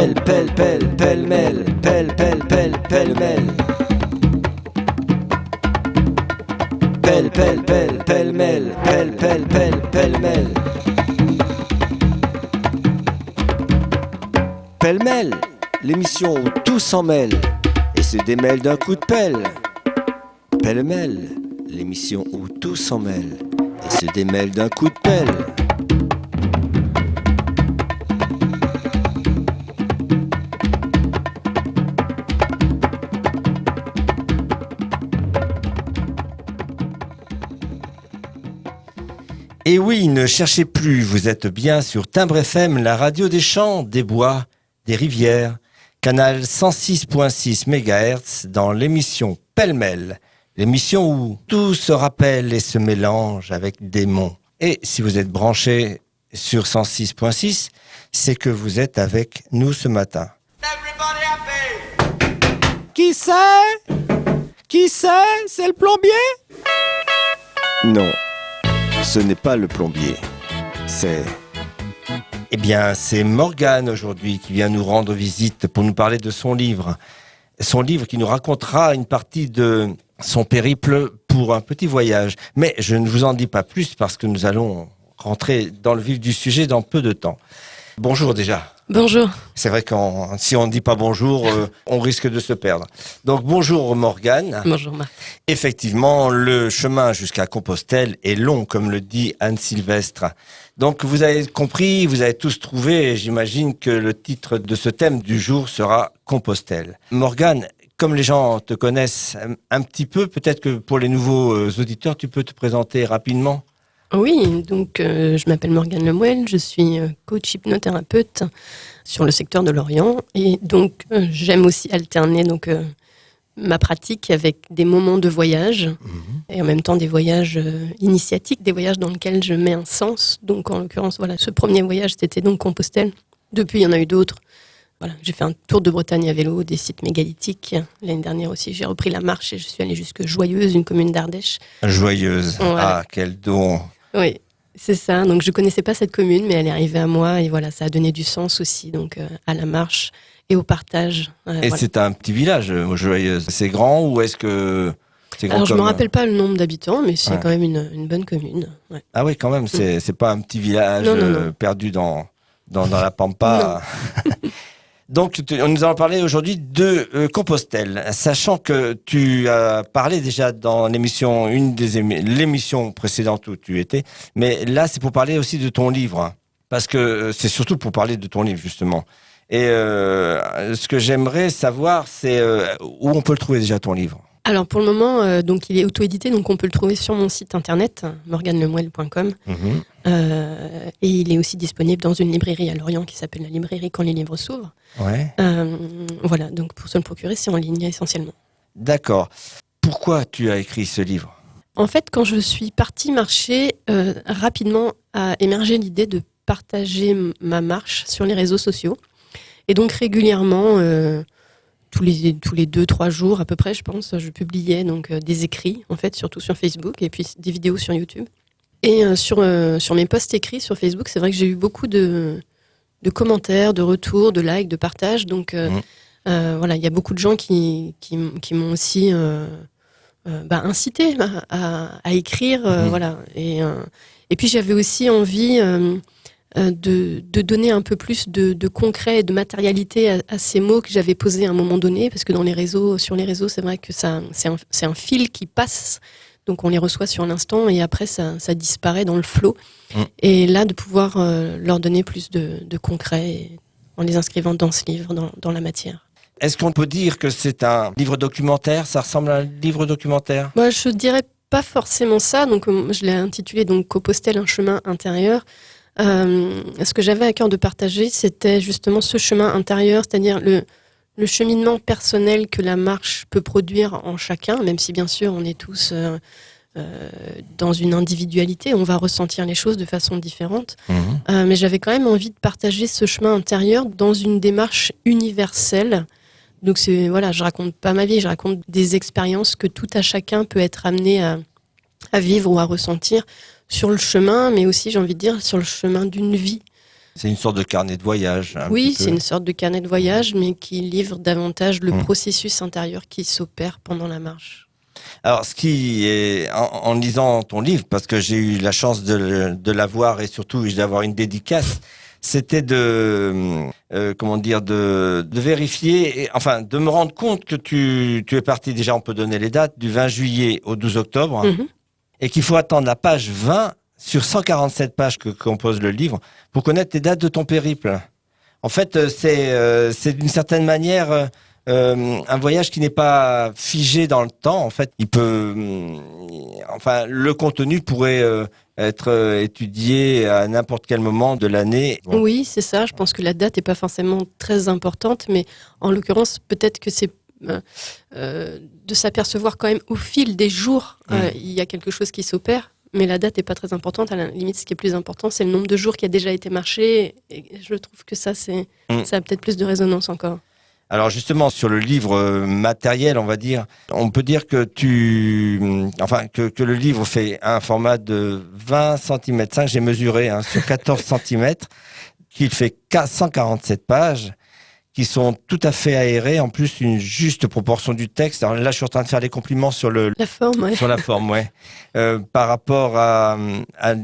Pêle, pêle, pêle, pêle-mêle, pêle, pêle, pêle, pêle-mêle. Pêle, pêle, pêle, pêle-mêle, pêle, pêle, pêle, pêle-mêle. Pêle-mêle, l'émission où tout s'en mêle et se démêle d'un coup de pelle. Pêle-mêle, l'émission où tout s'en mêle et se démêle d'un coup de pelle. Et oui, ne cherchez plus, vous êtes bien sur Timbre FM, la radio des champs, des bois, des rivières, canal 106.6 MHz dans l'émission Pêle-mêle, l'émission où tout se rappelle et se mélange avec des mots. Et si vous êtes branché sur 106.6, c'est que vous êtes avec nous ce matin. Qui c'est ? Qui c'est ? C'est le plombier ? Non. Ce n'est pas le plombier, c'est Morgane aujourd'hui qui vient nous rendre visite pour nous parler de son livre. Son livre qui nous racontera une partie de son périple pour un petit voyage. Mais je ne vous en dis pas plus parce que nous allons rentrer dans le vif du sujet dans peu de temps. Bonjour déjà. Bonjour. C'est vrai que si on ne dit pas bonjour, on risque de se perdre. Donc bonjour Morgane. Bonjour Marc. Effectivement, le chemin jusqu'à Compostelle est long, comme le dit Anne Sylvestre. Donc vous avez compris, vous avez tous trouvé, et j'imagine que le titre de ce thème du jour sera Compostelle. Morgane, comme les gens te connaissent un petit peu, peut-être que pour les nouveaux auditeurs, tu peux te présenter rapidement ? Oui, donc je m'appelle Morgane Lemuel, je suis coach hypnothérapeute sur le secteur de l'Orient et donc j'aime aussi alterner ma pratique avec des moments de voyage et en même temps des voyages initiatiques, des voyages dans lesquels je mets un sens. Donc en l'occurrence, voilà, ce premier voyage c'était donc Compostelle. Depuis, il y en a eu d'autres. Voilà, j'ai fait un tour de Bretagne à vélo, des sites mégalithiques. L'année dernière aussi, j'ai repris la marche et je suis allée jusque Joyeuse, une commune d'Ardèche. Joyeuse, voilà. Ah, quel don! Oui, c'est ça. Donc, je connaissais pas cette commune, mais elle est arrivée à moi et voilà, ça a donné du sens aussi, donc à la marche et au partage. Et voilà. C'est un petit village, Joyeuse. C'est grand ou est-ce que c'est grand? Alors, je me rappelle pas le nombre d'habitants, mais c'est quand même une bonne commune. Ouais. Ah oui, quand même. C'est pas un petit village non. perdu dans la pampa. Donc, on nous allons parler aujourd'hui de Compostelle, sachant que tu as parlé déjà dans l'émission, l'émission précédente où tu étais, mais là, c'est pour parler aussi de ton livre, hein, parce que c'est surtout pour parler de ton livre, justement. Et ce que j'aimerais savoir, c'est où on peut le trouver déjà, ton livre. Alors, pour le moment, donc, il est auto-édité, donc on peut le trouver sur mon site internet, morganelemuel.com. Et il est aussi disponible dans une librairie à Lorient qui s'appelle la librairie Quand les livres s'ouvrent. Ouais. Voilà, donc pour se le procurer, c'est en ligne essentiellement. D'accord. Pourquoi tu as écrit ce livre ? En fait, quand je suis partie marcher, rapidement a émergé l'idée de partager ma marche sur les réseaux sociaux. Et donc régulièrement, tous les 2-3 jours à peu près, je pense, je publiais donc des écrits, en fait, surtout sur Facebook, et puis des vidéos sur YouTube. Et sur mes posts écrits sur Facebook, c'est vrai que j'ai eu beaucoup de commentaires, de retours, de likes, de partages. Donc voilà, il y a beaucoup de gens qui m'ont aussi incité à écrire. Voilà. Et puis j'avais aussi envie de donner un peu plus de concret et de matérialité à ces mots que j'avais posés à un moment donné, parce que sur les réseaux, c'est vrai que c'est un fil qui passe. Donc on les reçoit sur l'instant et après ça disparaît dans le flot. Et là, de pouvoir leur donner plus de concret en les inscrivant dans ce livre, dans la matière. Est-ce qu'on peut dire que c'est un livre documentaire ? Ça ressemble à un livre documentaire ? Moi, je dirais pas forcément ça. Donc je l'ai intitulé donc Compostelle, un chemin intérieur. Ce que j'avais à cœur de partager, c'était justement ce chemin intérieur, c'est-à-dire le cheminement personnel que la marche peut produire en chacun, même si bien sûr on est tous dans une individualité, on va ressentir les choses de façon différente. Mais j'avais quand même envie de partager ce chemin intérieur dans une démarche universelle. Donc je raconte pas ma vie, je raconte des expériences que tout à chacun peut être amené à vivre ou à ressentir sur le chemin, mais aussi, j'ai envie de dire, sur le chemin d'une vie. C'est une sorte de carnet de voyage. Oui, c'est une sorte de carnet de voyage, mais qui livre davantage le processus intérieur qui s'opère pendant la marche. Alors, ce qui est, en lisant ton livre, parce que j'ai eu la chance de l'avoir et surtout d'avoir une dédicace, c'était de vérifier, enfin, de me rendre compte que tu es parti, déjà, on peut donner les dates, du 20 juillet au 12 octobre, et qu'il faut attendre la page 20 sur 147 pages que compose le livre pour connaître les dates de ton périple. En fait, c'est d'une certaine manière un voyage qui n'est pas figé dans le temps. En fait, il peut, le contenu pourrait être étudié à n'importe quel moment de l'année. Bon. Oui, c'est ça. Je pense que la date n'est pas forcément très importante, mais en l'occurrence, peut-être que c'est de s'apercevoir quand même au fil des jours, il y a quelque chose qui s'opère. Mais la date n'est pas très importante. À la limite, ce qui est plus important, c'est le nombre de jours qui a déjà été marché. Et je trouve que ça a peut-être plus de résonance encore. Alors justement, sur le livre matériel, on va dire, on peut dire que que le livre fait un format de 20 cm 5, j'ai mesuré, sur 14 cm, qu'il fait 147 pages, qui sont tout à fait aérées, en plus une juste proportion du texte. Alors là, je suis en train de faire des compliments sur la forme, ouais. Sur la forme, ouais. Par rapport à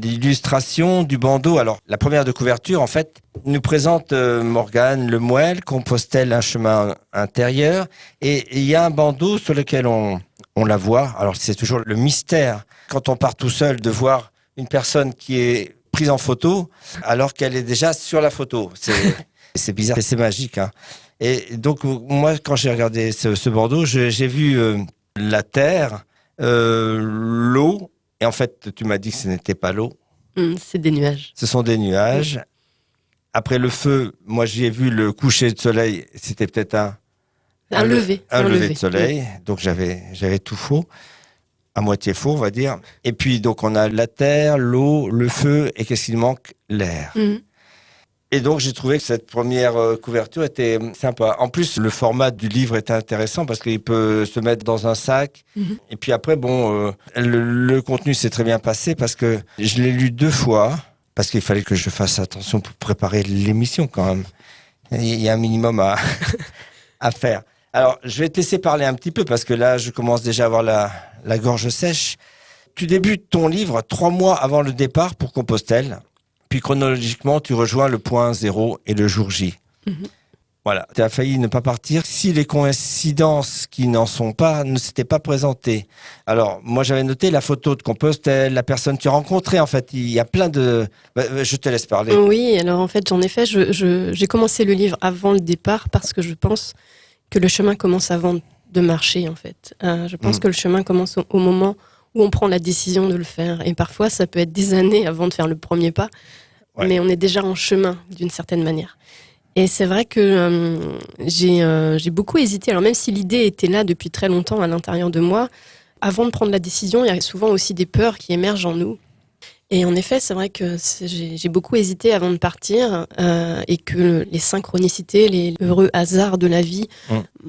l'illustration du bandeau. Alors, la première de couverture, en fait, nous présente Morgane Lemoel, Compostelle, un chemin intérieur. Et il y a un bandeau sur lequel on la voit. Alors, c'est toujours le mystère, quand on part tout seul, de voir une personne qui est prise en photo, alors qu'elle est déjà sur la photo. C'est bizarre et c'est magique. Et donc, moi, quand j'ai regardé ce bandeau, j'ai vu la terre, l'eau. Et en fait, tu m'as dit que ce n'était pas l'eau. C'est des nuages. Ce sont des nuages. Après le feu, moi, j'ai vu le coucher de soleil. C'était peut-être un lever de soleil. Donc, j'avais tout faux. À moitié faux, on va dire. Et puis, donc, on a la terre, l'eau, le feu. Et qu'est-ce qu'il manque? L'air. Et donc, j'ai trouvé que cette première couverture était sympa. En plus, le format du livre était intéressant parce qu'il peut se mettre dans un sac. Et puis après, le contenu s'est très bien passé parce que je l'ai lu 2 fois parce qu'il fallait que je fasse attention pour préparer l'émission quand même. Il y a un minimum à faire. Alors, je vais te laisser parler un petit peu parce que là, je commence déjà à avoir la gorge sèche. Tu débutes ton livre 3 mois avant le départ pour Compostelle. Puis chronologiquement, tu rejoins le point 0 et le jour J. Voilà, tu as failli ne pas partir si les coïncidences qui n'en sont pas ne s'étaient pas présentées. Alors, moi, j'avais noté la photo de Compostelle, la personne que tu as rencontrée. En fait, il y a plein de... Je te laisse parler. Oui, alors en fait, en effet, j'ai commencé le livre avant le départ parce que je pense que le chemin commence avant de marcher, en fait. Je pense que le chemin commence au moment où on prend la décision de le faire. Et parfois, ça peut être des années avant de faire le premier pas, mais on est déjà en chemin, d'une certaine manière. Et c'est vrai que j'ai beaucoup hésité. Alors même si l'idée était là depuis très longtemps à l'intérieur de moi, avant de prendre la décision, il y a souvent aussi des peurs qui émergent en nous. Et en effet, c'est vrai que j'ai beaucoup hésité avant de partir et que les synchronicités, les heureux hasards de la vie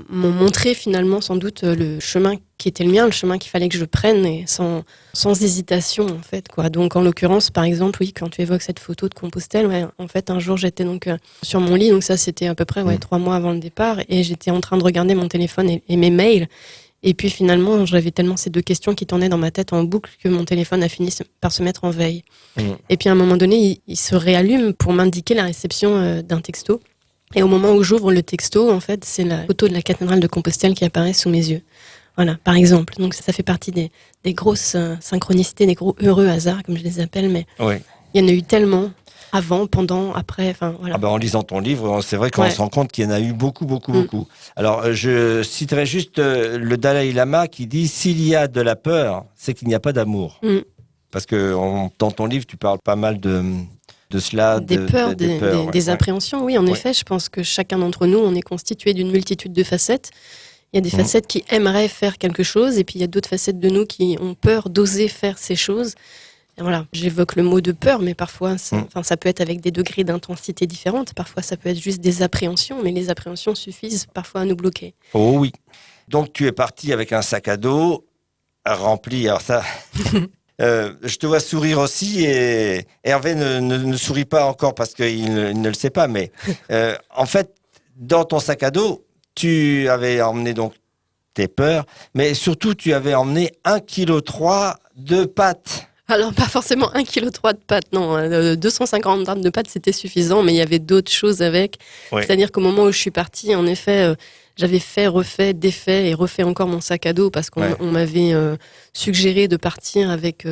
m'ont montré finalement sans doute le chemin qui était le mien, le chemin qu'il fallait que je prenne et sans hésitation en fait, quoi. Donc en l'occurrence, par exemple, oui, quand tu évoques cette photo de Compostelle, en fait un jour j'étais donc sur mon lit, donc ça c'était à peu près 3 mois avant le départ et j'étais en train de regarder mon téléphone et mes mails. Et puis finalement, j'avais tellement ces 2 questions qui tournaient dans ma tête en boucle que mon téléphone a fini par se mettre en veille. Et puis à un moment donné, il se réallume pour m'indiquer la réception d'un texto. Et au moment où j'ouvre le texto, en fait, c'est la photo de la cathédrale de Compostelle qui apparaît sous mes yeux. Voilà, par exemple. Donc ça fait partie des grosses synchronicités, des gros heureux hasards, comme je les appelle. Mais il y en a eu tellement... Avant, pendant, après, enfin voilà. En lisant ton livre, c'est vrai qu'on se rend compte qu'il y en a eu beaucoup. Alors, je citerai juste le Dalai Lama qui dit « S'il y a de la peur, c'est qu'il n'y a pas d'amour ». Parce que dans ton livre, tu parles pas mal de cela. Des peurs, des appréhensions, oui, en effet. Je pense que chacun d'entre nous, on est constitué d'une multitude de facettes. Il y a des facettes qui aimeraient faire quelque chose et puis il y a d'autres facettes de nous qui ont peur d'oser faire ces choses. Voilà, j'évoque le mot de peur, mais parfois, ça peut être avec des degrés d'intensité différentes. Parfois, ça peut être juste des appréhensions, mais les appréhensions suffisent parfois à nous bloquer. Oh oui. Donc, tu es parti avec un sac à dos rempli. Alors ça, Je te vois sourire aussi et Hervé ne sourit pas encore parce qu'il ne le sait pas. Mais en fait, dans ton sac à dos, tu avais emmené donc tes peurs, mais surtout tu avais emmené 1,3 kg de pâtes. Alors, pas forcément 1,3 kg de pâtes, non. 250 grammes de pâtes, c'était suffisant, mais il y avait d'autres choses avec. Oui. C'est-à-dire qu'au moment où je suis partie, en effet, j'avais fait, refait, défait et refait encore mon sac à dos parce qu'on on m'avait suggéré de partir avec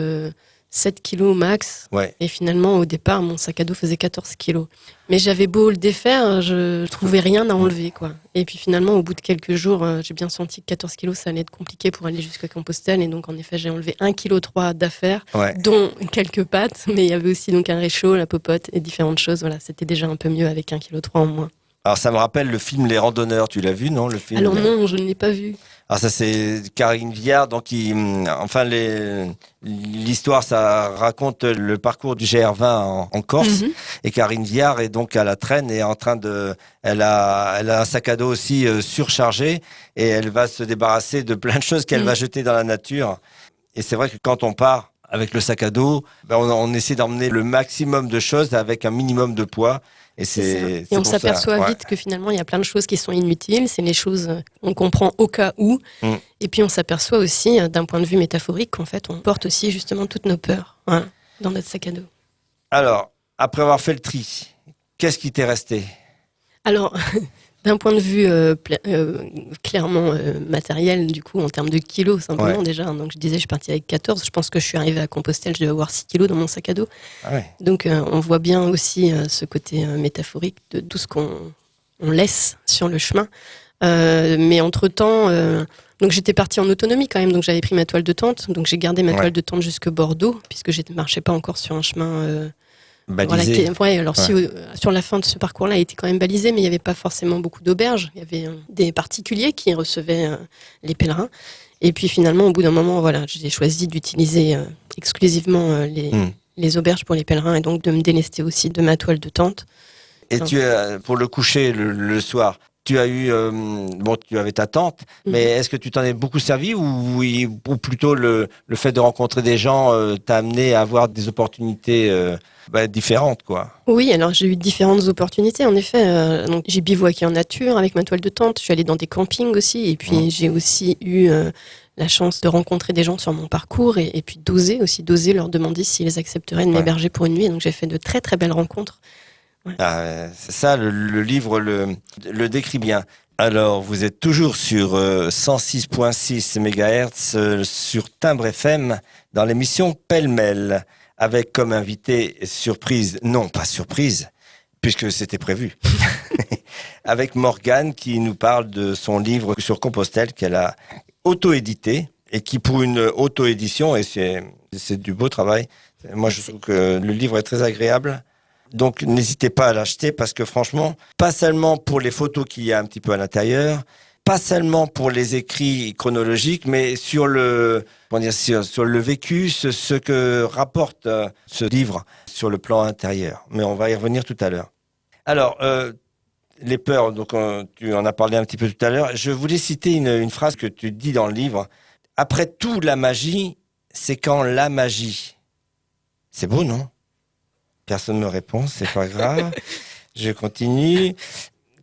7 kilos max. Ouais. Et finalement, au départ, mon sac à dos faisait 14 kilos. Mais j'avais beau le défaire, je trouvais rien à enlever, quoi. Et puis finalement, au bout de quelques jours, j'ai bien senti que 14 kilos, ça allait être compliqué pour aller jusqu'à Compostelle. Et donc, en effet, j'ai enlevé 1,3 kg d'affaires, dont quelques pâtes. Mais il y avait aussi donc un réchaud, la popote et différentes choses. Voilà, c'était déjà un peu mieux avec 1,3 kg en moins. Alors ça me rappelle le film Les Randonneurs, tu l'as vu, non, le film? Alors non, je ne l'ai pas vu. Alors ça c'est Karine Viard, donc l'histoire ça raconte le parcours du GR20 en Corse, et Karine Viard est donc à la traîne et est en train de, elle a un sac à dos aussi surchargé et elle va se débarrasser de plein de choses qu'elle va jeter dans la nature. Et c'est vrai que quand on part avec le sac à dos, on essaie d'emmener le maximum de choses avec un minimum de poids. Et on s'aperçoit vite que finalement, il y a plein de choses qui sont inutiles. C'est les choses qu'on comprend au cas où. Et puis, on s'aperçoit aussi, d'un point de vue métaphorique, qu'en fait, on porte aussi justement toutes nos peurs dans notre sac à dos. Alors, après avoir fait le tri, qu'est-ce qui t'est resté? Alors, d'un point de vue clairement matériel, du coup, en termes de kilos, simplement déjà. Donc, je disais, je suis partie avec 14. Je pense que je suis arrivée à Compostelle, je devais avoir 6 kilos dans mon sac à dos. Donc, on voit bien aussi ce côté métaphorique de tout ce qu'on laisse sur le chemin. Mais entre-temps, donc j'étais partie en autonomie quand même. Donc, j'avais pris ma toile de tente. Donc, j'ai gardé ma toile de tente jusque Bordeaux, puisque je ne marchais pas encore sur un chemin... balisé. Sur la fin de ce parcours-là, il était quand même balisé, mais il n'y avait pas forcément beaucoup d'auberges. Il y avait des particuliers qui recevaient les pèlerins. Et puis finalement, au bout d'un moment, j'ai choisi d'utiliser exclusivement les auberges pour les pèlerins et donc de me délester aussi de ma toile de tente. Et pour le coucher le soir, tu as eu, tu avais ta tente, mais est-ce que tu t'en es beaucoup servi ou plutôt le fait de rencontrer des gens t'a amené à avoir des opportunités différentes, quoi? Oui, alors j'ai eu différentes opportunités, en effet. Donc j'ai bivouaqué en nature avec ma toile de tente, je suis allée dans des campings aussi, et puis j'ai aussi eu la chance de rencontrer des gens sur mon parcours et puis d'oser leur demander s'ils accepteraient de m'héberger pour une nuit. Et donc j'ai fait de très très belles rencontres. C'est ça, le livre le décrit bien. Alors, vous êtes toujours sur 106.6 MHz sur Timbre FM dans l'émission Pêle-mêle, avec comme invité surprise, non pas surprise, puisque c'était prévu, avec Morgane qui nous parle de son livre sur Compostelle qu'elle a auto-édité et qui pour une auto-édition, et c'est du beau travail, moi je trouve que le livre est très agréable. Donc, n'hésitez pas à l'acheter parce que franchement, pas seulement pour les photos qu'il y a un petit peu à l'intérieur, pas seulement pour les écrits chronologiques, mais sur le vécu, ce que rapporte ce livre sur le plan intérieur. Mais on va y revenir tout à l'heure. Alors, les peurs, donc tu en as parlé un petit peu tout à l'heure. Je voulais citer une phrase que tu dis dans le livre. Après tout, la magie, c'est quand la magie. C'est beau, non ? Personne ne me répond, c'est pas grave. Je continue.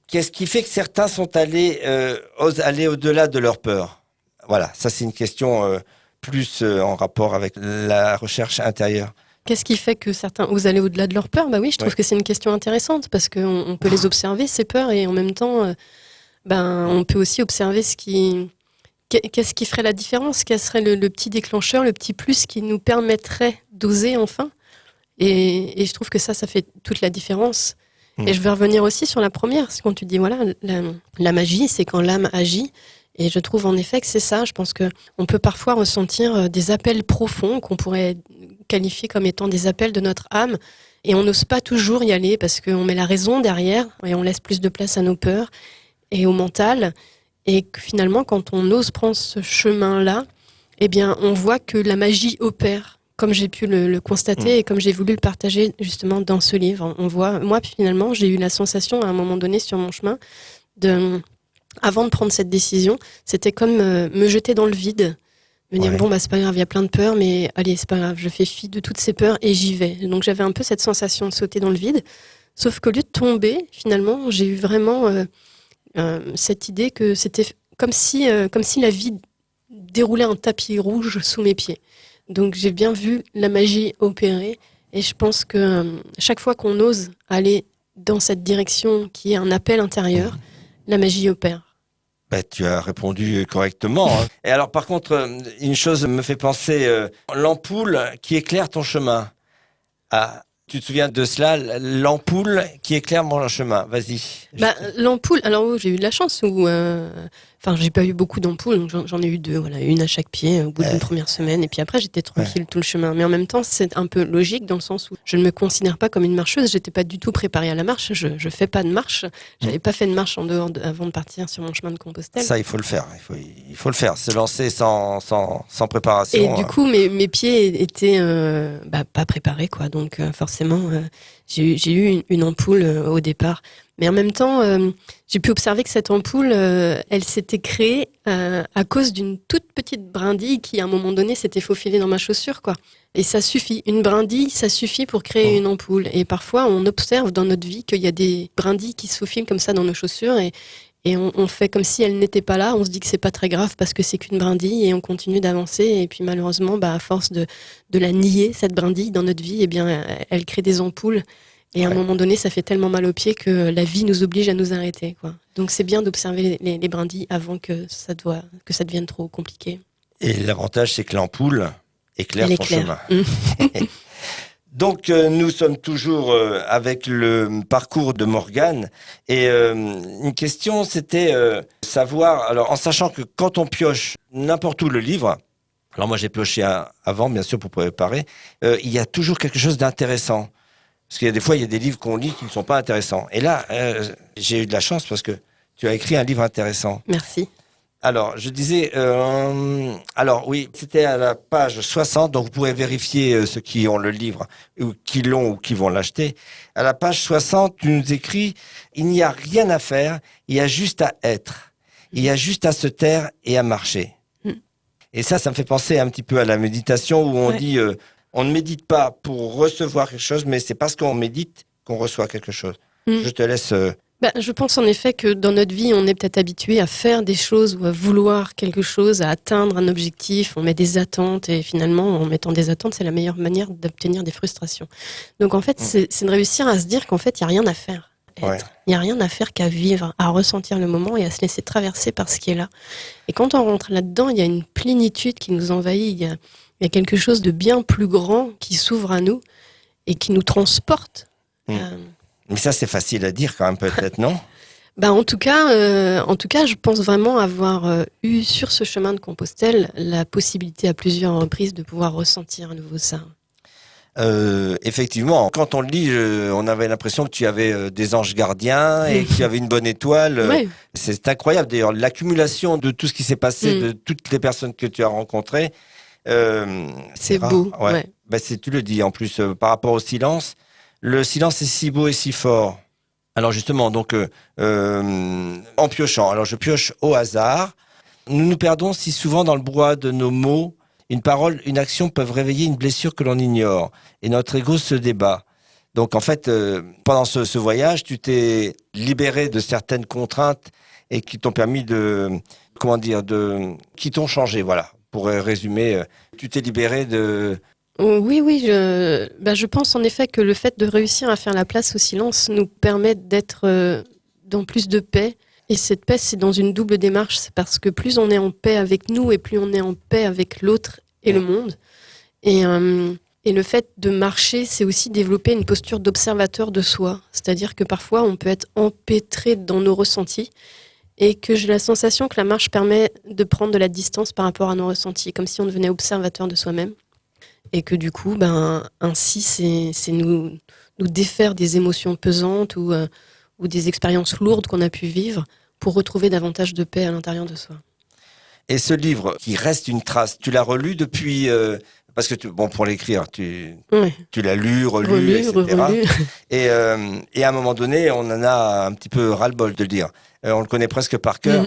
Qu'est-ce qui fait que certains sont osent aller au-delà de leur peur? Voilà, ça c'est une question plus en rapport avec la recherche intérieure. Qu'est-ce qui fait que certains osent aller au-delà de leur peur? Bah oui, je trouve que c'est une question intéressante parce qu'on peut les observer, ces peurs, et en même temps, on peut aussi observer qu'est-ce qui ferait la différence? Quel serait le petit déclencheur, le petit plus qui nous permettrait d'oser enfin? Et je trouve que ça fait toute la différence. Et je vais revenir aussi sur la première, quand tu dis, la magie, c'est quand l'âme agit. Et je trouve en effet que c'est ça. Je pense qu'on peut parfois ressentir des appels profonds qu'on pourrait qualifier comme étant des appels de notre âme. Et on n'ose pas toujours y aller parce qu'on met la raison derrière et on laisse plus de place à nos peurs et au mental. Et que finalement, quand on ose prendre ce chemin-là, eh bien, on voit que la magie opère, comme j'ai pu le constater et comme j'ai voulu le partager justement dans ce livre. On voit, moi finalement, j'ai eu la sensation à un moment donné sur mon chemin, avant de prendre cette décision, c'était comme me jeter dans le vide. Me dire, Ouais. bon, bah, c'est pas grave, il y a plein de peurs, mais allez, c'est pas grave, je fais fi de toutes ces peurs et j'y vais. Donc j'avais un peu cette sensation de sauter dans le vide. Sauf qu'au lieu de tomber, finalement, j'ai eu vraiment cette idée que c'était comme si la vie déroulait un tapis rouge sous mes pieds. Donc j'ai bien vu la magie opérer et je pense que chaque fois qu'on ose aller dans cette direction qui est un appel intérieur, la magie opère. Bah, tu as répondu correctement, hein. Et alors, par contre, une chose me fait penser, l'ampoule qui éclaire ton chemin. Ah, tu te souviens de cela, l'ampoule qui éclaire mon chemin. Vas-y. Bah, l'ampoule, alors oui, j'ai eu de la chance où, enfin, j'ai pas eu beaucoup d'ampoules, donc j'en ai eu deux, voilà, une à chaque pied au bout d'une première semaine, et puis après j'étais tranquille tout le chemin. Mais en même temps, c'est un peu logique dans le sens où je ne me considère pas comme une marcheuse, j'étais pas du tout préparée à la marche, je fais pas de marche, j'avais pas fait de marche en dehors avant de partir sur mon chemin de Compostelle. Ça, il faut le faire. Il faut le faire. Se lancer sans préparation. Et du coup, mes pieds étaient pas préparés, quoi. Donc forcément, j'ai eu une ampoule au départ. Mais en même temps, j'ai pu observer que cette ampoule, elle s'était créée à cause d'une toute petite brindille qui, à un moment donné, s'était faufilée dans ma chaussure, quoi. Et ça suffit. Une brindille, ça suffit pour créer une ampoule. Et parfois, on observe dans notre vie qu'il y a des brindilles qui se faufilent comme ça dans nos chaussures et on fait comme si elle n'était pas là, on se dit que c'est pas très grave parce que c'est qu'une brindille et on continue d'avancer. Et puis malheureusement, à force de la nier, cette brindille dans notre vie, eh bien, elle crée des ampoules. Et à un moment donné, ça fait tellement mal aux pieds que la vie nous oblige à nous arrêter, quoi. Donc c'est bien d'observer les brindilles avant que ça devienne trop compliqué. Et l'avantage, c'est que l'ampoule éclaire ton chemin. Donc, nous sommes toujours avec le parcours de Morgane. Et une question, c'était savoir, alors en sachant que quand on pioche n'importe où le livre, alors moi j'ai pioché avant, bien sûr, pour préparer, il y a toujours quelque chose d'intéressant. Parce qu'il y a des fois, il y a des livres qu'on lit qui ne sont pas intéressants. Et là, j'ai eu de la chance parce que tu as écrit un livre intéressant. Merci. Alors, je disais, alors oui, c'était à la page 60, donc vous pourrez vérifier ceux qui ont le livre, ou qui l'ont ou qui vont l'acheter. À la page 60, tu nous écris, il n'y a rien à faire, il y a juste à être. Il y a juste à se taire et à marcher. Et ça me fait penser un petit peu à la méditation où on dit, on ne médite pas pour recevoir quelque chose, mais c'est parce qu'on médite qu'on reçoit quelque chose. Je te laisse... je pense en effet que dans notre vie, on est peut-être habitué à faire des choses ou à vouloir quelque chose, à atteindre un objectif. On met des attentes et finalement, en mettant des attentes, c'est la meilleure manière d'obtenir des frustrations. Donc en fait, c'est de réussir à se dire qu'en fait, il n'y a rien à faire. Il n'y a rien à faire qu'à vivre, à ressentir le moment et à se laisser traverser par ce qui est là. Et quand on rentre là-dedans, il y a une plénitude qui nous envahit. Il y a quelque chose de bien plus grand qui s'ouvre à nous et qui nous transporte. Mais ça, c'est facile à dire quand même, peut-être, non ? En tout cas, je pense vraiment avoir eu sur ce chemin de Compostelle la possibilité à plusieurs reprises de pouvoir ressentir à nouveau ça. Effectivement, quand on le lit, on avait l'impression que tu avais des anges gardiens et que tu avais une bonne étoile. Ouais. C'est incroyable d'ailleurs, l'accumulation de tout ce qui s'est passé, de toutes les personnes que tu as rencontrées. C'est rare. beau. Ouais. Ouais. Tu le dis en plus par rapport au silence. Le silence est si beau et si fort. Alors justement, donc en piochant, alors je pioche au hasard. Nous nous perdons si souvent dans le brouhaha de nos mots. Une parole, une action peuvent réveiller une blessure que l'on ignore. Et notre ego se débat. Donc en fait, pendant ce voyage, tu t'es libéré de certaines contraintes et qui t'ont permis qui t'ont changé, voilà. Pour résumer, tu t'es libéré de... Oui, je pense en effet que le fait de réussir à faire la place au silence nous permet d'être dans plus de paix. Et cette paix, c'est dans une double démarche. C'est parce que plus on est en paix avec nous et plus on est en paix avec l'autre et le monde. Et le fait de marcher, c'est aussi développer une posture d'observateur de soi. C'est-à-dire que parfois, on peut être empêtré dans nos ressentis et que j'ai la sensation que la marche permet de prendre de la distance par rapport à nos ressentis, comme si on devenait observateur de soi-même. Et que du coup, ainsi, c'est nous défaire des émotions pesantes ou des expériences lourdes qu'on a pu vivre pour retrouver davantage de paix à l'intérieur de soi. Et ce livre qui reste une trace, tu l'as relu depuis... parce que pour l'écrire, tu l'as lu, relu, etc. Relu. Et à un moment donné, on en a un petit peu ras-le-bol de le dire. On le connaît presque par cœur.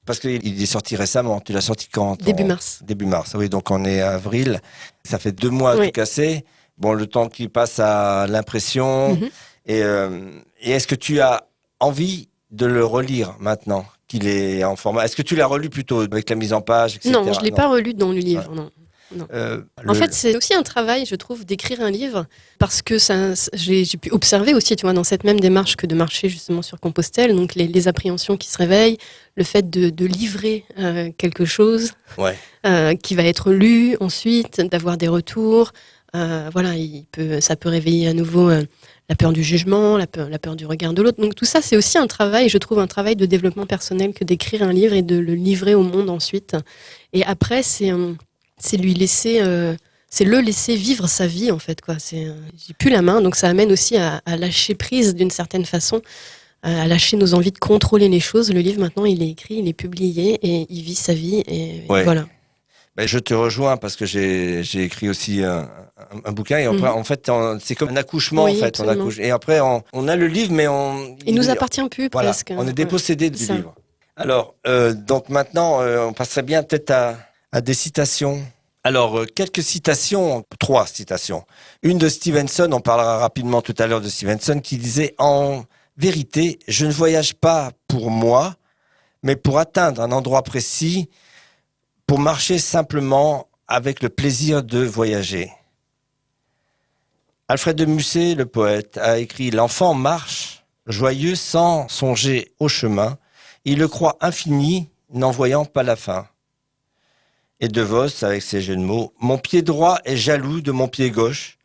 Parce qu'il est sorti récemment. Tu l'as sorti quand? Début mars. Début mars, oui. Donc on est avril. Ça fait 2 mois à Oui. tout casser. Bon, le temps qui passe à l'impression. Mhm. Et est-ce que tu as envie de le relire maintenant qu'il est en format? Est-ce que tu l'as relu plutôt avec la mise en page, etc.? Non, je ne l'ai pas relu dans le livre, non. En fait, c'est aussi un travail, je trouve, d'écrire un livre, parce que j'ai pu observer aussi, tu vois, dans cette même démarche que de marcher justement sur Compostelle, donc les appréhensions qui se réveillent, le fait de livrer quelque chose qui va être lu ensuite, d'avoir des retours. Voilà, ça peut réveiller à nouveau la peur du jugement, la peur du regard de l'autre. Donc tout ça, c'est aussi un travail, je trouve, un travail de développement personnel que d'écrire un livre et de le livrer au monde ensuite. Et après, c'est lui laisser, c'est le laisser vivre sa vie en fait, quoi. J'ai plus la main, donc ça amène aussi à lâcher prise d'une certaine façon, à lâcher nos envies de contrôler les choses. Le livre maintenant, il est écrit, il est publié et il vit sa vie et voilà. Ben, je te rejoins parce que j'ai écrit aussi un bouquin et après, en fait, c'est comme un accouchement en fait. On accouche, et après, on a le livre, mais il nous appartient plus presque. On est dépossédé du livre. Alors, donc maintenant, on passerait bien peut-être à des citations. Alors, quelques citations, 3 citations. Une de Stevenson, on parlera rapidement tout à l'heure de Stevenson, qui disait « En vérité, je ne voyage pas pour moi, mais pour atteindre un endroit précis, pour marcher simplement avec le plaisir de voyager. » Alfred de Musset, le poète, a écrit « L'enfant marche, joyeux sans songer au chemin, il le croit infini, n'en voyant pas la fin. » Et De Vos, avec ses jeux de mots, « Mon pied droit est jaloux de mon pied gauche.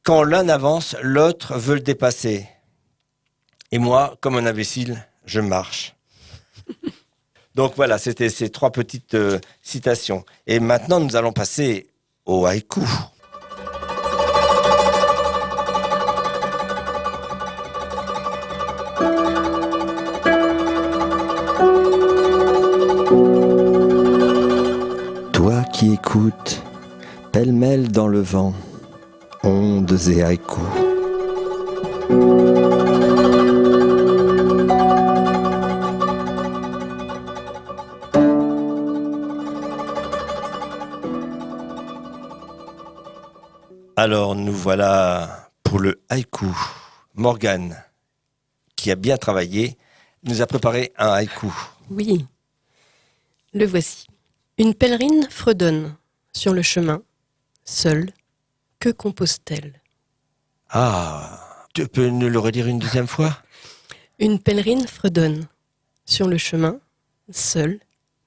Quand l'un avance, l'autre veut le dépasser. Et moi, comme un imbécile, je marche. » Donc voilà, c'était ces 3 petites citations. Et maintenant, nous allons passer au haïku. Toi qui écoutes, pêle-mêle dans le vent, ondes et haïkus. Alors nous voilà pour le haïku. Morgane, qui a bien travaillé, nous a préparé un haïku. Oui, le voici. Une pèlerine fredonne sur le chemin, seule, que compose-t-elle? Ah, tu peux nous le redire une deuxième fois? Une pèlerine fredonne sur le chemin, seule,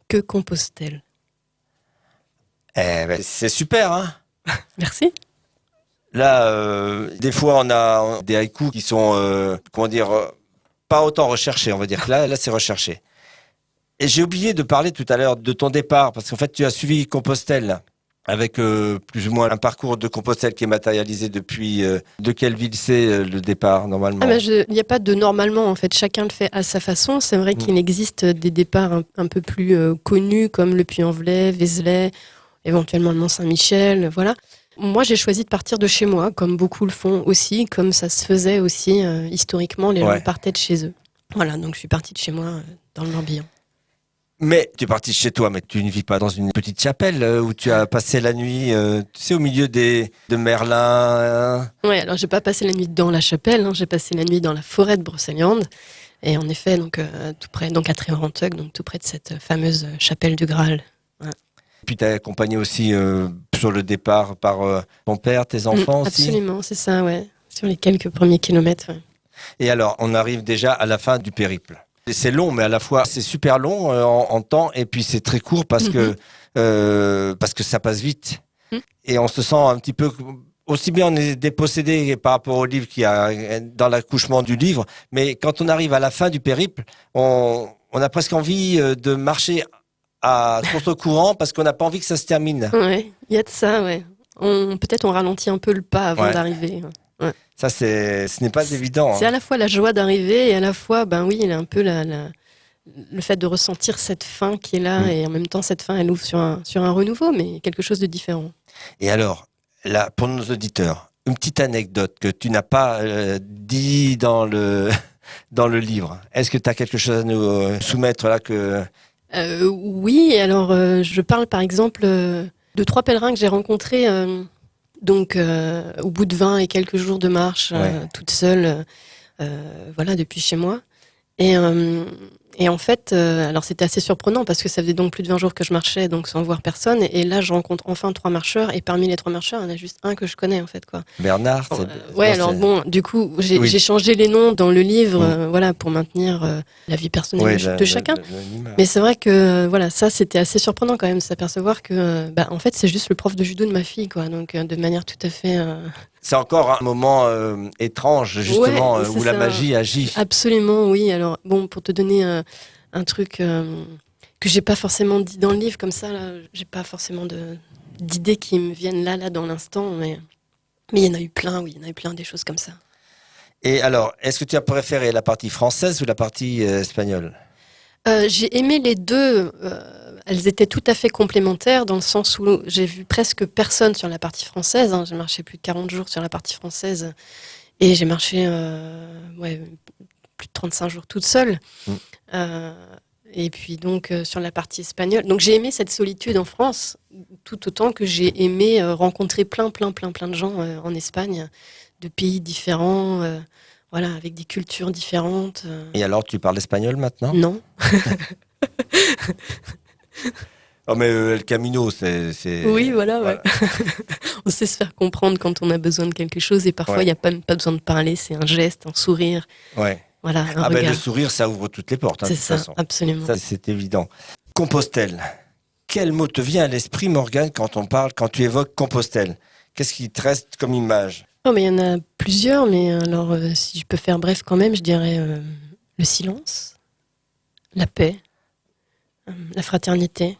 que compose-t-elle? Eh ben, c'est super, hein? Merci. Là, des fois, on a des haïkus qui sont, pas autant recherchés, on va dire. Là, c'est recherché. Et j'ai oublié de parler tout à l'heure de ton départ, parce qu'en fait, tu as suivi Compostelle, avec plus ou moins un parcours de Compostelle qui est matérialisé depuis... de quelle ville c'est le départ, normalement? Il n'y a pas de normalement, en fait. Chacun le fait à sa façon. C'est vrai qu'il existe des départs un peu plus connus, comme le Puy-en-Velay, Vézelay, éventuellement le Mont-Saint-Michel, voilà. Moi, j'ai choisi de partir de chez moi, comme beaucoup le font aussi, comme ça se faisait aussi historiquement, les gens partaient de chez eux. Voilà, donc je suis partie de chez moi dans le Morbihan. Mais tu es parti de chez toi, mais tu ne vis pas dans une petite chapelle où tu as passé la nuit, tu sais, au milieu de Merlin. Oui, alors j'ai pas passé la nuit dans la chapelle, hein, j'ai passé la nuit dans la forêt de Brocéliande. Et en effet, donc tout près, donc à Tréorenteuil, donc tout près de cette fameuse chapelle du Graal. Ouais. Puis tu es accompagné aussi sur le départ par ton père, tes enfants aussi. Absolument, c'est ça, ouais. Sur les quelques premiers kilomètres. Ouais. Et alors, on arrive déjà à la fin du périple. C'est long, mais à la fois c'est super long en temps, et puis c'est très court parce que ça passe vite. Et on se sent un petit peu... Aussi bien on est dépossédé par rapport au livre qu'il y a dans l'accouchement du livre, mais quand on arrive à la fin du périple, on a presque envie de marcher à contre-courant parce qu'on n'a pas envie que ça se termine. Ouais, il y a de ça, ouais. Peut-être on ralentit un peu le pas avant d'arriver. Ouais. Ça, ce n'est pas évident. C'est à la fois la joie d'arriver et à la fois, ben oui, il y a un peu le fait de ressentir cette fin qui est là et en même temps, cette fin, elle ouvre sur un renouveau, mais quelque chose de différent. Et alors, là, pour nos auditeurs, une petite anecdote que tu n'as pas dit dans dans le livre. Est-ce que tu as quelque chose à nous soumettre là que... Oui, alors je parle par exemple de 3 pèlerins que j'ai rencontrés au bout de 20 et quelques jours de marche, toute seule, voilà, depuis chez moi. Et en fait, alors c'était assez surprenant parce que ça faisait donc plus de 20 jours que je marchais, donc sans voir personne. Et là, je rencontre enfin 3 marcheurs. Et parmi les 3 marcheurs, il y en a juste un que je connais, en fait, quoi. Bernard, Ouais, alors bon, du coup, j'ai changé les noms dans le livre, voilà, pour maintenir la vie personnelle de chacun. Mais c'est vrai que, voilà, ça, c'était assez surprenant quand même de s'apercevoir que, en fait, c'est juste le prof de judo de ma fille, quoi. Donc, de manière tout à fait... C'est encore un moment étrange, justement, où la magie agit. Absolument, oui. Alors, bon, pour te donner un truc que j'ai pas forcément dit dans le livre, comme ça, là, j'ai pas forcément d'idées qui me viennent là, dans l'instant, mais il y en a eu plein, oui, il y en a eu plein des choses comme ça. Et alors, est-ce que tu as préféré la partie française ou la partie espagnole ? J'ai aimé les deux. Elles étaient tout à fait complémentaires dans le sens où j'ai vu presque personne sur la partie française. J'ai marché plus de 40 jours sur la partie française et j'ai marché plus de 35 jours toute seule. Et puis donc sur la partie espagnole. Donc j'ai aimé cette solitude en France tout autant que j'ai aimé rencontrer plein de gens en Espagne, de pays différents, voilà, avec des cultures différentes. Et alors, tu parles espagnol maintenant ? Non. Oh mais El Camino, c'est... Oui, voilà. Ouais. On sait se faire comprendre quand on a besoin de quelque chose et parfois il n'y a pas besoin de parler, c'est un geste, un sourire. Ouais. Voilà, un regard. Ben le sourire, ça ouvre toutes les portes. C'est de toute ça, façon. Absolument. Ça, c'est évident. Compostelle. Quel mot te vient à l'esprit, Morgane, quand tu évoques Compostelle ? Qu'est-ce qui te reste comme image ? Oh, mais il y en a plusieurs, mais alors si je peux faire bref quand même, je dirais le silence, la paix, la fraternité.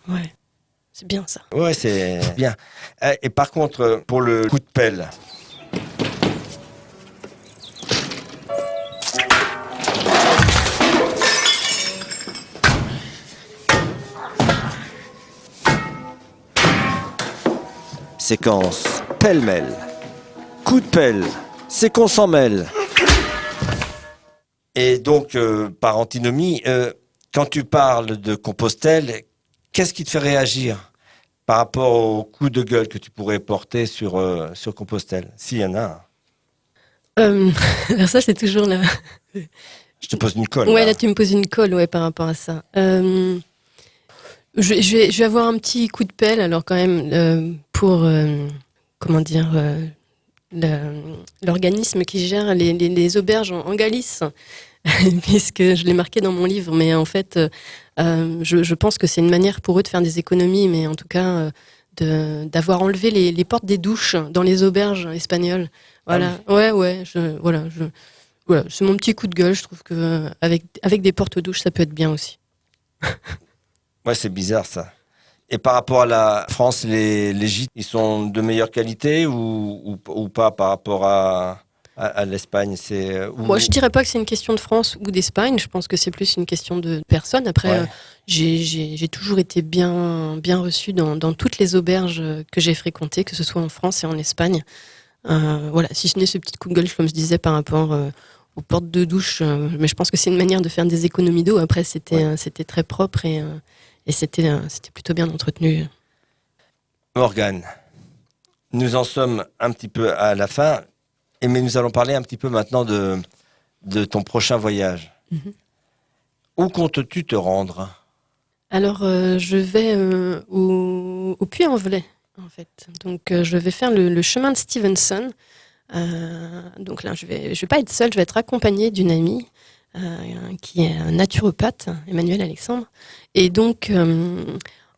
Ouais, c'est bien ça. Ouais, c'est bien. Et par contre, pour le coup de pelle. Séquence pêle-mêle. Coup de pelle. C'est qu'on s'en mêle. Et donc, par antinomie, quand tu parles de Compostelle, qu'est-ce qui te fait réagir par rapport au coup de gueule que tu pourrais porter sur Compostelle, s'il y en a un? Alors ça, c'est toujours là. Je te pose une colle. Ouais, là, tu me poses une colle par rapport à ça. Je vais avoir un petit coup de pelle, alors quand même, pour, comment dire, l'organisme qui gère les auberges en Galice, puisque je l'ai marqué dans mon livre. Mais en fait, je pense que c'est une manière pour eux de faire des économies, mais en tout cas, d'avoir enlevé les portes des douches dans les auberges espagnoles. Voilà, ah oui. Voilà, c'est mon petit coup de gueule. Je trouve que avec des portes aux douches, ça peut être bien aussi. Ouais, c'est bizarre ça. Et par rapport à la France, les gîtes, ils sont de meilleure qualité ou pas par rapport à l'Espagne Moi, je dirais pas que c'est une question de France ou d'Espagne. Je pense que c'est plus une question de personnes. Après, j'ai toujours été bien reçue dans toutes les auberges que j'ai fréquentées, que ce soit en France et en Espagne. Voilà, si ce n'est ce petit coup de gueule, comme je disais, par rapport aux portes de douche. Mais je pense que c'est une manière de faire des économies d'eau. Après, c'était très propre et c'était plutôt bien entretenu. Morgane, nous en sommes un petit peu à la fin, mais nous allons parler un petit peu maintenant de ton prochain voyage. Mm-hmm. Où comptes-tu te rendre ? Alors, je vais au Puy-en-Velay, en fait. Donc, je vais faire le chemin de Stevenson. Donc là, je vais pas être seule, je vais être accompagnée d'une amie qui est un naturopathe, Emmanuel Alexandre. Et donc,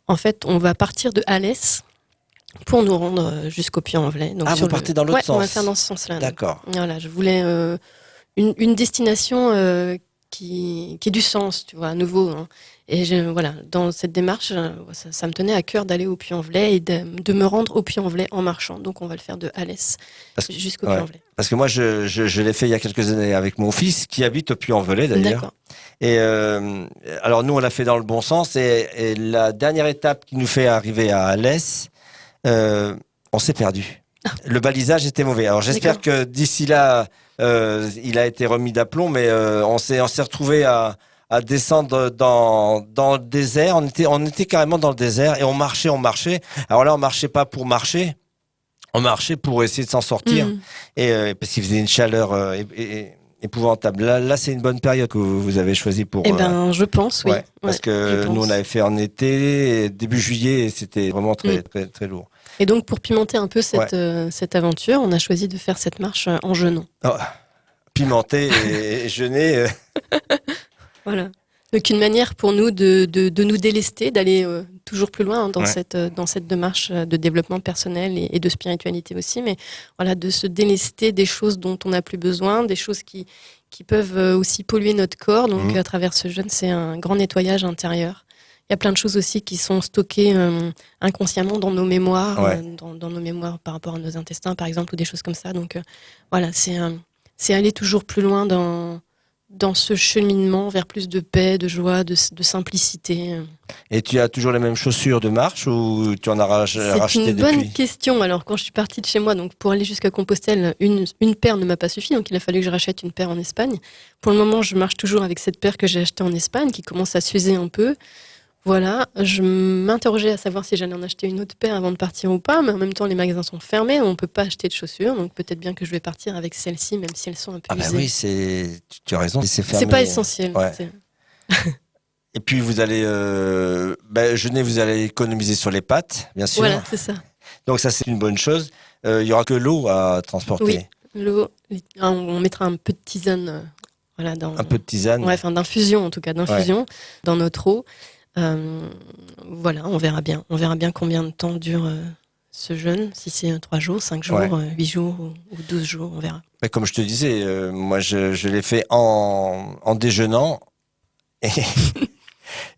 en fait, on va partir de Alès pour nous rendre jusqu'au Puy-en-Velay. Donc vous partez dans l'autre sens ? On va faire dans ce sens-là. D'accord. Donc, voilà, je voulais une destination qui ait du sens, tu vois, à nouveau. Hein. Et voilà, dans cette démarche, ça me tenait à cœur d'aller au Puy-en-Velay et de me rendre au Puy-en-Velay en marchant. Donc, on va le faire de Alès jusqu'au Puy-en-Velay. Parce que moi, je l'ai fait il y a quelques années avec mon fils qui habite au Puy-en-Velay d'ailleurs. D'accord. Et alors nous, on l'a fait dans le bon sens. Et la dernière étape qui nous fait arriver à Alès, on s'est perdu. Le balisage était mauvais. Alors j'espère que d'ici là, il a été remis d'aplomb, mais on s'est retrouvé à descendre dans le désert. On était carrément dans le désert et on marchait. Alors là, on marchait pas pour marcher. On marchait pour essayer de s'en sortir. Et parce qu'il faisait une chaleur épouvantable. Là, c'est une bonne période que vous avez choisie pour. Je pense, oui. Ouais, parce que nous, on avait fait en été, début juillet, et c'était vraiment très, très, très lourd. Et donc, pour pimenter un peu cette aventure, on a choisi de faire cette marche en jeûnant. Oh, pimenter et jeûner. Voilà. Donc, une manière pour nous de nous délester, d'aller toujours plus loin dans cette démarche de développement personnel et de spiritualité aussi, mais voilà, de se délester des choses dont on n'a plus besoin, des choses qui peuvent aussi polluer notre corps. Donc, à travers ce jeûne, c'est un grand nettoyage intérieur. Il y a plein de choses aussi qui sont stockées inconsciemment dans nos mémoires, dans nos mémoires par rapport à nos intestins, par exemple, ou des choses comme ça. Donc, voilà, c'est aller toujours plus loin dans ce cheminement vers plus de paix, de joie, de simplicité. Et tu as toujours les mêmes chaussures de marche ou tu en as racheté depuis ? C'est une bonne question. Alors, quand je suis partie de chez moi, donc pour aller jusqu'à Compostelle, une paire ne m'a pas suffi, donc il a fallu que je rachète une paire en Espagne. Pour le moment, je marche toujours avec cette paire que j'ai achetée en Espagne, qui commence à s'user un peu. Voilà, je m'interrogeais à savoir si j'allais en acheter une autre paire avant de partir ou pas, mais en même temps, les magasins sont fermés, on ne peut pas acheter de chaussures, donc peut-être bien que je vais partir avec celles-ci, même si elles sont un peu usées. Ah bah oui, tu as raison, c'est fermé. C'est pas essentiel. Ouais. Et puis vous allez jeûner, vous allez économiser sur les pâtes, bien sûr. Voilà, c'est ça. Donc ça, c'est une bonne chose. Il y aura que l'eau à transporter. Oui, l'eau, on mettra un peu de tisane. Un peu de tisane. Ouais, enfin d'infusion en tout cas, dans notre eau. Voilà, on verra bien. On verra bien combien de temps dure ce jeûne, si c'est 3 jours, 5 jours, 8 jours ou 12 jours, on verra. Mais comme je te disais, moi je l'ai fait en déjeunant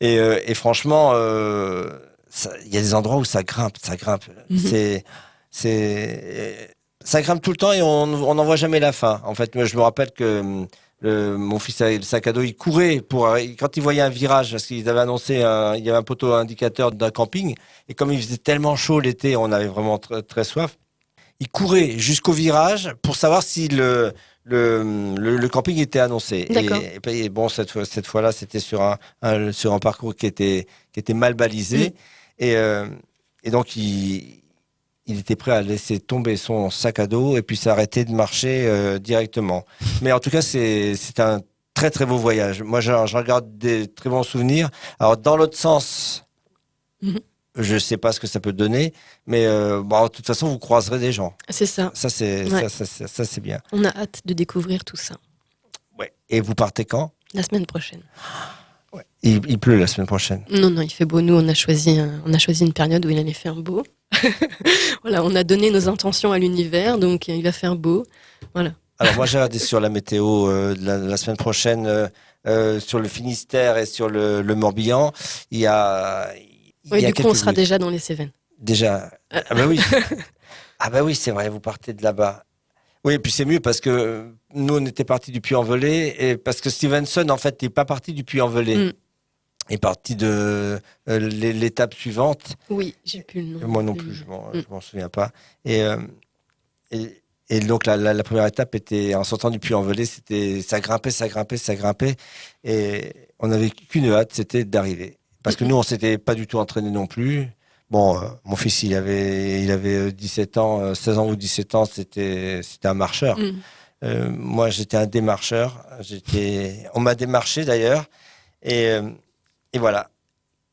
et franchement, il y a des endroits où ça grimpe. Ça grimpe tout le temps et on n'en voit jamais la fin. En fait, moi je me rappelle que mon fils avait le sac à dos, il courait quand il voyait un virage, parce qu'ils avaient annoncé, il y avait un poteau indicateur d'un camping, et comme il faisait tellement chaud l'été, on avait vraiment très, très soif, il courait jusqu'au virage pour savoir si le camping était annoncé. Et bon, cette fois-là, c'était sur un parcours qui était mal balisé, et donc il était prêt à laisser tomber son sac à dos et puis s'arrêter de marcher directement. Mais en tout cas, c'est un très très beau voyage. Moi, j'en regarde des très bons souvenirs. Alors, dans l'autre sens, je sais pas ce que ça peut donner, mais de toute façon, vous croiserez des gens. C'est ça. Ça, c'est bien. On a hâte de découvrir tout ça. Ouais. Et vous partez quand ? La semaine prochaine. Ouais. Il pleut la semaine prochaine. Non, il fait beau. Nous, on a choisi une période où il allait faire beau. Voilà, on a donné nos intentions à l'univers, donc il va faire beau. Voilà. Alors moi, j'ai regardé sur la météo la semaine prochaine, sur le Finistère et sur le Morbihan. Il y a du coup, on sera déjà dans les Cévennes. Déjà. Ah bah oui. Ah bah oui, c'est vrai, vous partez de là-bas. Oui, et puis c'est mieux parce que nous, on était partis du Puy-en-Velay et parce que Stevenson, en fait, n'est pas parti du Puy-en-Velay. Est parti de l'étape suivante. Oui, j'ai plus le nom. Moi non plus, je m'en souviens pas. Et donc la première étape était, en sortant du Puy-en-Velay, ça grimpait. Et on n'avait qu'une hâte, c'était d'arriver. Parce que nous, on s'était pas du tout entraîné non plus. Bon, mon fils, il avait 17 ans, 16 ans ou 17 ans, c'était un marcheur. Moi, j'étais un démarcheur. On m'a démarché d'ailleurs. Et voilà.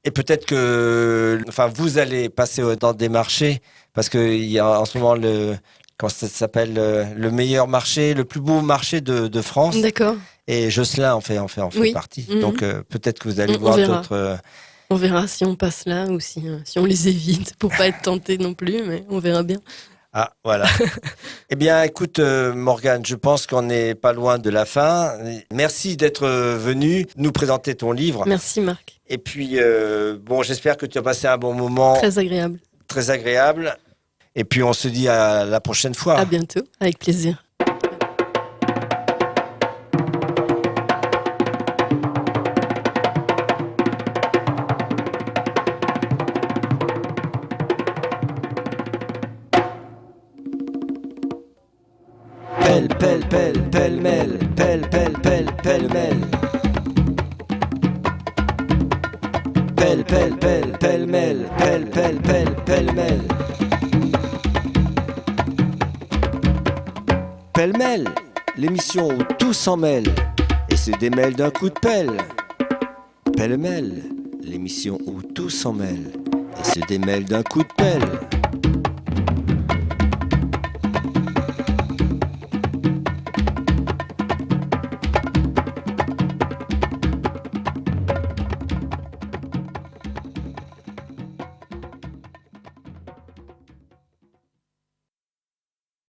Et peut-être que, vous allez passer dans des marchés parce qu'il y a en ce moment comment ça s'appelle, le meilleur marché, le plus beau marché de France. D'accord. Et Jocelyn en fait partie. Donc peut-être que vous allez voir d'autres. On verra si on passe là ou si on les évite pour pas être tenté non plus, mais on verra bien. Ah, voilà. Eh bien, écoute, Morgane, je pense qu'on n'est pas loin de la fin. Merci d'être venu nous présenter ton livre. Merci, Marc. Et puis, j'espère que tu as passé un bon moment. Très agréable. Très agréable. Et puis, on se dit à la prochaine fois. À bientôt, avec plaisir. Pelle, pêle, pêle-mêle, pêle, pêle, pêle, pêle-mêle. Pêle, pêle, pêle, pêle-mêle, pêle, pêle, pêle, pêle-mêle. Pêle-mêle, l'émission où tout s'en mêle et se démêle d'un coup de pelle. Pêle-mêle, l'émission où tout s'en mêle et se démêle d'un coup de pelle.